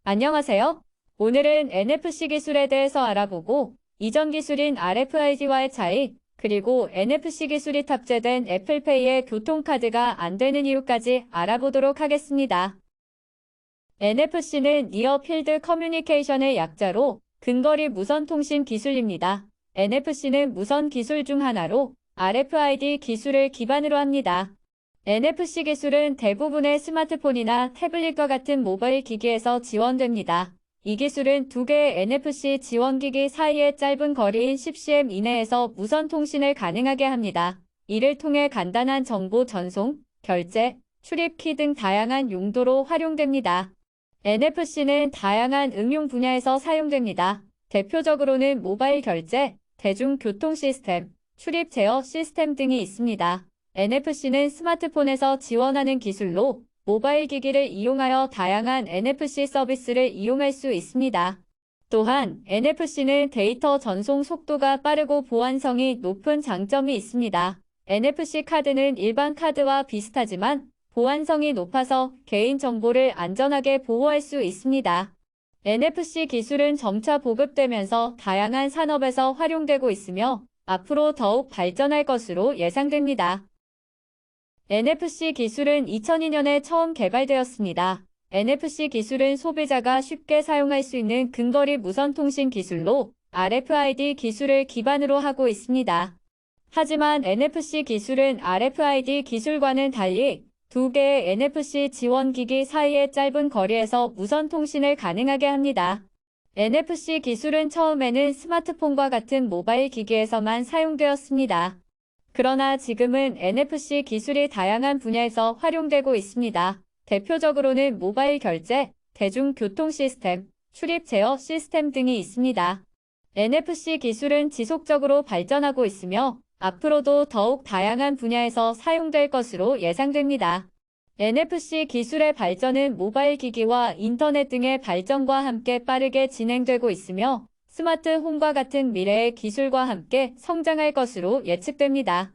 안녕하세요. 오늘은 NFC 기술에 대해서 알아보고 이전 기술인 RFID와의 차이, 그리고 NFC 기술이 탑재된 애플페이의 교통카드가 안 되는 이유까지 알아보도록 하겠습니다. NFC는 니어 필드 커뮤니케이션의 약자로 근거리 무선 통신 기술입니다. NFC는 무선 기술 중 하나로 RFID 기술을 기반으로 합니다. NFC 기술은 대부분의 스마트폰이나 태블릿과 같은 모바일 기기에서 지원됩니다. 이 기술은 두 개의 NFC 지원기기 사이의 짧은 거리인 10cm 이내에서 무선 통신을 가능하게 합니다. 이를 통해 간단한 정보 전송, 결제, 출입키 등 다양한 용도로 활용됩니다. NFC는 다양한 응용 분야에서 사용됩니다. 대표적으로는 모바일 결제, 대중교통 시스템, 출입 제어 시스템 등이 있습니다. NFC는 스마트폰에서 지원하는 기술로 모바일 기기를 이용하여 다양한 NFC 서비스를 이용할 수 있습니다. 또한 NFC는 데이터 전송 속도가 빠르고 보안성이 높은 장점이 있습니다. NFC 카드는 일반 카드와 비슷하지만 보안성이 높아서 개인정보를 안전하게 보호할 수 있습니다. NFC 기술은 점차 보급되면서 다양한 산업에서 활용되고 있으며 앞으로 더욱 발전할 것으로 예상됩니다. NFC 기술은 2002년에 처음 개발되었습니다. NFC 기술은 소비자가 쉽게 사용할 수 있는 근거리 무선 통신 기술로 RFID 기술을 기반으로 하고 있습니다. 하지만 NFC 기술은 RFID 기술과는 달리 두 개의 NFC 지원기기 사이의 짧은 거리에서 무선 통신을 가능하게 합니다. NFC 기술은 처음에는 스마트폰과 같은 모바일 기기에서만 사용되었습니다. 그러나 지금은 NFC 기술이 다양한 분야에서 활용되고 있습니다. 대표적으로는 모바일 결제, 대중교통 시스템, 출입 제어 시스템 등이 있습니다. NFC 기술은 지속적으로 발전하고 있으며 앞으로도 더욱 다양한 분야에서 사용될 것으로 예상됩니다. NFC 기술의 발전은 모바일 기기와 인터넷 등의 발전과 함께 빠르게 진행되고 있으며 스마트홈과 같은 미래의 기술과 함께 성장할 것으로 예측됩니다.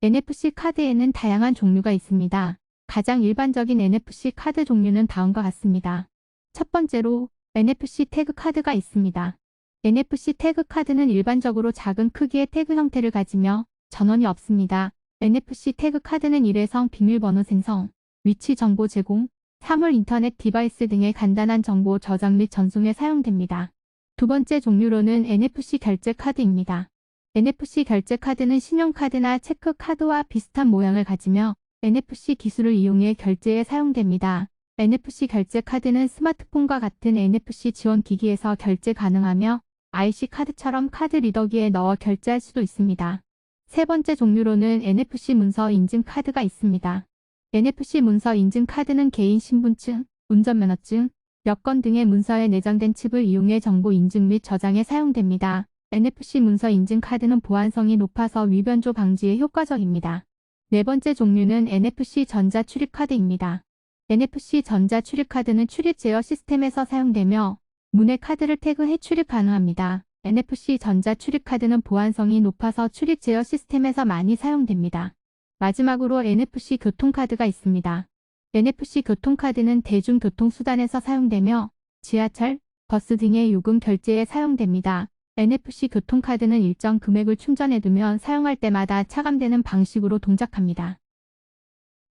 NFC 카드에는 다양한 종류가 있습니다. 가장 일반적인 NFC 카드 종류는 다음과 같습니다. 첫 번째로 NFC 태그 카드가 있습니다. NFC 태그 카드는 일반적으로 작은 크기의 태그 형태를 가지며 전원이 없습니다. NFC 태그 카드는 일회성 비밀번호 생성, 위치 정보 제공, 사물 인터넷 디바이스 등의 간단한 정보 저장 및 전송에 사용됩니다. 두 번째 종류로는 NFC 결제 카드입니다. NFC 결제 카드는 신용카드나 체크카드와 비슷한 모양을 가지며 NFC 기술을 이용해 결제에 사용됩니다. NFC 결제 카드는 스마트폰과 같은 NFC 지원 기기에서 결제 가능하며 IC 카드처럼 카드 리더기에 넣어 결제할 수도 있습니다. 세 번째 종류로는 NFC 문서 인증 카드가 있습니다. NFC 문서 인증 카드는 개인 신분증, 운전면허증, 여권 등의 문서에 내장된 칩을 이용해 정보 인증 및 저장에 사용됩니다. NFC 문서 인증 카드는 보안성이 높아서 위변조 방지에 효과적입니다. 네 번째 종류는 NFC 전자 출입 카드입니다. NFC 전자 출입 카드는 출입 제어 시스템에서 사용되며 문에 카드를 태그해 출입 가능합니다. NFC 전자 출입 카드는 보안성이 높아서 출입 제어 시스템에서 많이 사용됩니다. 마지막으로 NFC 교통카드가 있습니다. NFC 교통카드는 대중교통수단에서 사용되며 지하철, 버스 등의 요금 결제에 사용됩니다. NFC 교통카드는 일정 금액을 충전해두면 사용할 때마다 차감되는 방식으로 동작합니다.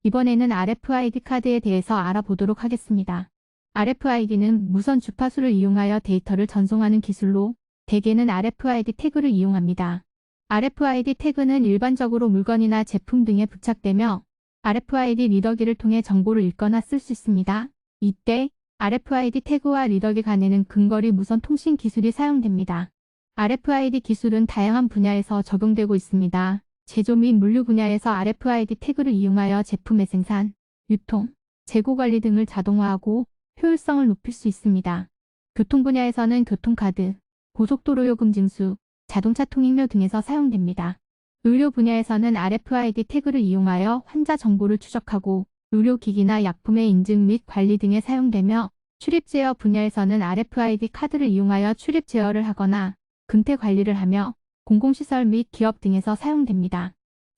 이번에는 RFID 카드에 대해서 알아보도록 하겠습니다. RFID는 무선 주파수를 이용하여 데이터를 전송하는 기술로 대개는 RFID 태그를 이용합니다. RFID 태그는 일반적으로 물건이나 제품 등에 부착되며 RFID 리더기를 통해 정보를 읽거나 쓸 수 있습니다. 이때 RFID 태그와 리더기 간에는 근거리 무선 통신 기술이 사용됩니다. RFID 기술은 다양한 분야에서 적용되고 있습니다. 제조 및 물류 분야에서 RFID 태그를 이용하여 제품의 생산, 유통, 재고 관리 등을 자동화하고 효율성을 높일 수 있습니다. 교통 분야에서는 교통카드, 고속도로 요금 징수, 자동차 통행료 등에서 사용됩니다. 의료 분야에서는 RFID 태그를 이용하여 환자 정보를 추적하고 의료기기나 약품의 인증 및 관리 등에 사용되며 출입 제어 분야에서는 RFID 카드를 이용하여 출입 제어를 하거나 금태 관리를 하며 공공시설 및 기업 등에서 사용됩니다.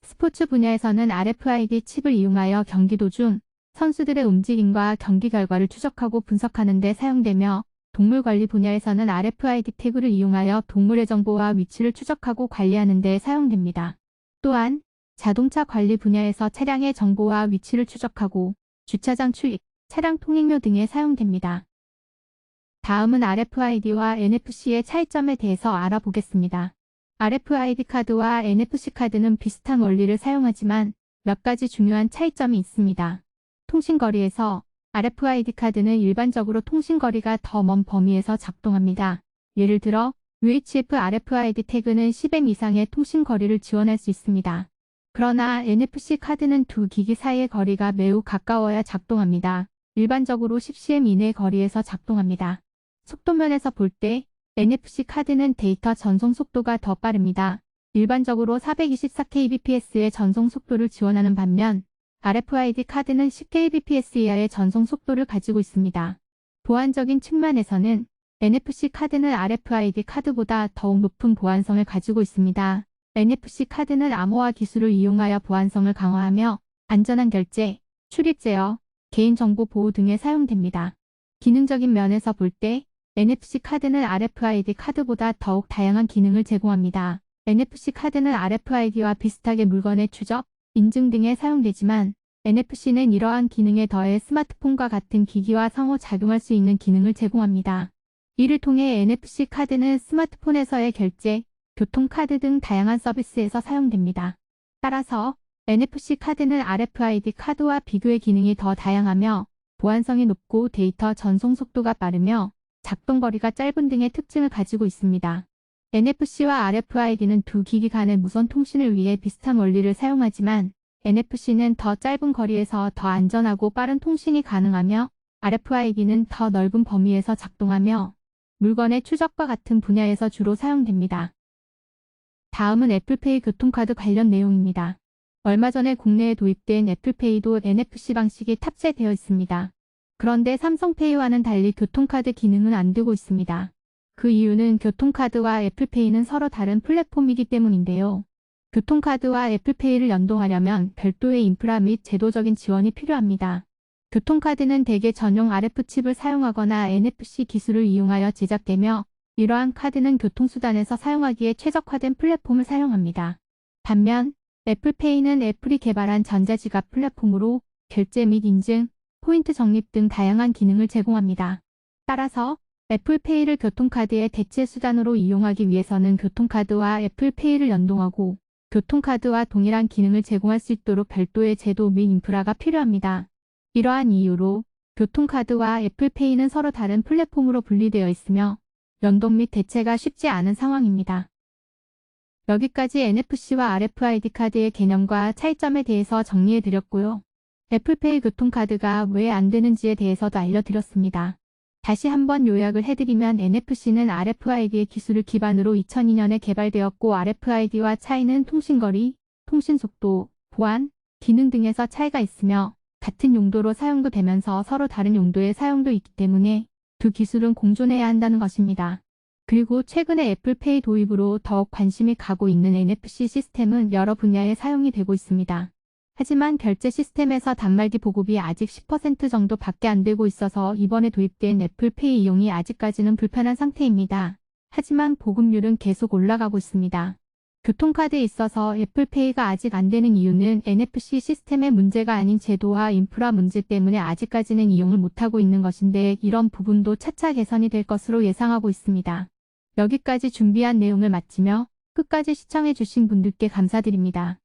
스포츠 분야에서는 RFID 칩을 이용하여 경기 도중 선수들의 움직임과 경기 결과를 추적하고 분석하는 데 사용되며, 동물 관리 분야에서는 RFID 태그를 이용하여 동물의 정보와 위치를 추적하고 관리하는 데 사용됩니다. 또한 자동차 관리 분야에서 차량의 정보와 위치를 추적하고 주차장 출입, 차량 통행료 등에 사용됩니다. 다음은 RFID와 NFC의 차이점에 대해서 알아보겠습니다. RFID 카드와 NFC 카드는 비슷한 원리를 사용하지만 몇 가지 중요한 차이점이 있습니다. 통신거리에서 RFID 카드는 일반적으로 통신거리가 더 먼 범위에서 작동합니다. 예를 들어 UHF RFID 태그는 10m 이상의 통신거리를 지원할 수 있습니다. 그러나 NFC 카드는 두 기기 사이의 거리가 매우 가까워야 작동합니다. 일반적으로 10cm 이내 거리에서 작동합니다. 속도면에서 볼 때 NFC 카드는 데이터 전송 속도가 더 빠릅니다. 일반적으로 424kbps의 전송 속도를 지원하는 반면 RFID 카드는 10kbps 이하의 전송 속도를 가지고 있습니다. 보안적인 측면에서는 NFC 카드는 RFID 카드보다 더욱 높은 보안성을 가지고 있습니다. NFC 카드는 암호화 기술을 이용하여 보안성을 강화하며 안전한 결제, 출입 제어, 개인정보 보호 등에 사용됩니다. 기능적인 면에서 볼 때 NFC 카드는 RFID 카드보다 더욱 다양한 기능을 제공합니다. NFC 카드는 RFID와 비슷하게 물건의 추적, 인증 등에 사용되지만 NFC는 이러한 기능에 더해 스마트폰과 같은 기기와 상호작용할 수 있는 기능을 제공합니다. 이를 통해 NFC 카드는 스마트폰에서의 결제, 교통카드 등 다양한 서비스에서 사용됩니다. 따라서 NFC 카드는 RFID 카드와 비교해 기능이 더 다양하며 보안성이 높고 데이터 전송 속도가 빠르며 작동거리가 짧은 등의 특징을 가지고 있습니다. NFC와 RFID는 두 기기 간의 무선 통신을 위해 비슷한 원리를 사용하지만 NFC는 더 짧은 거리에서 더 안전하고 빠른 통신이 가능하며 RFID는 더 넓은 범위에서 작동하며 물건의 추적과 같은 분야에서 주로 사용됩니다. 다음은 애플페이 교통카드 관련 내용입니다. 얼마 전에 국내에 도입된 애플페이도 NFC 방식이 탑재되어 있습니다. 그런데 삼성페이와는 달리 교통카드 기능은 안 되고 있습니다. 그 이유는 교통카드와 애플페이는 서로 다른 플랫폼이기 때문인데요. 교통카드와 애플페이를 연동하려면 별도의 인프라 및 제도적인 지원이 필요합니다. 교통카드는 대개 전용 RF칩을 사용하거나 NFC 기술을 이용하여 제작되며 이러한 카드는 교통수단에서 사용하기에 최적화된 플랫폼을 사용합니다. 반면 애플페이는 애플이 개발한 전자지갑 플랫폼으로 결제 및 인증, 포인트 적립 등 다양한 기능을 제공합니다. 따라서 애플페이를 교통카드의 대체 수단으로 이용하기 위해서는 교통카드와 애플페이를 연동하고 교통카드와 동일한 기능을 제공할 수 있도록 별도의 제도 및 인프라가 필요합니다. 이러한 이유로 교통카드와 애플페이는 서로 다른 플랫폼으로 분리되어 있으며 연동 및 대체가 쉽지 않은 상황입니다. 여기까지 NFC와 RFID 카드의 개념과 차이점에 대해서 정리해드렸고요. 애플페이 교통카드가 왜 안 되는지에 대해서도 알려드렸습니다. 다시 한번 요약을 해드리면 NFC는 RFID의 기술을 기반으로 2002년에 개발되었고 RFID와 차이는 통신거리, 통신속도, 보안, 기능 등에서 차이가 있으며 같은 용도로 사용도 되면서 서로 다른 용도의 사용도 있기 때문에 두 기술은 공존해야 한다는 것입니다. 그리고 최근에 애플페이 도입으로 더욱 관심이 가고 있는 NFC 시스템은 여러 분야에 사용이 되고 있습니다. 하지만 결제 시스템에서 단말기 보급이 아직 10% 정도밖에 안 되고 있어서 이번에 도입된 애플페이 이용이 아직까지는 불편한 상태입니다. 하지만 보급률은 계속 올라가고 있습니다. 교통카드에 있어서 애플페이가 아직 안 되는 이유는 NFC 시스템의 문제가 아닌 제도와 인프라 문제 때문에 아직까지는 이용을 못하고 있는 것인데 이런 부분도 차차 개선이 될 것으로 예상하고 있습니다. 여기까지 준비한 내용을 마치며 끝까지 시청해주신 분들께 감사드립니다.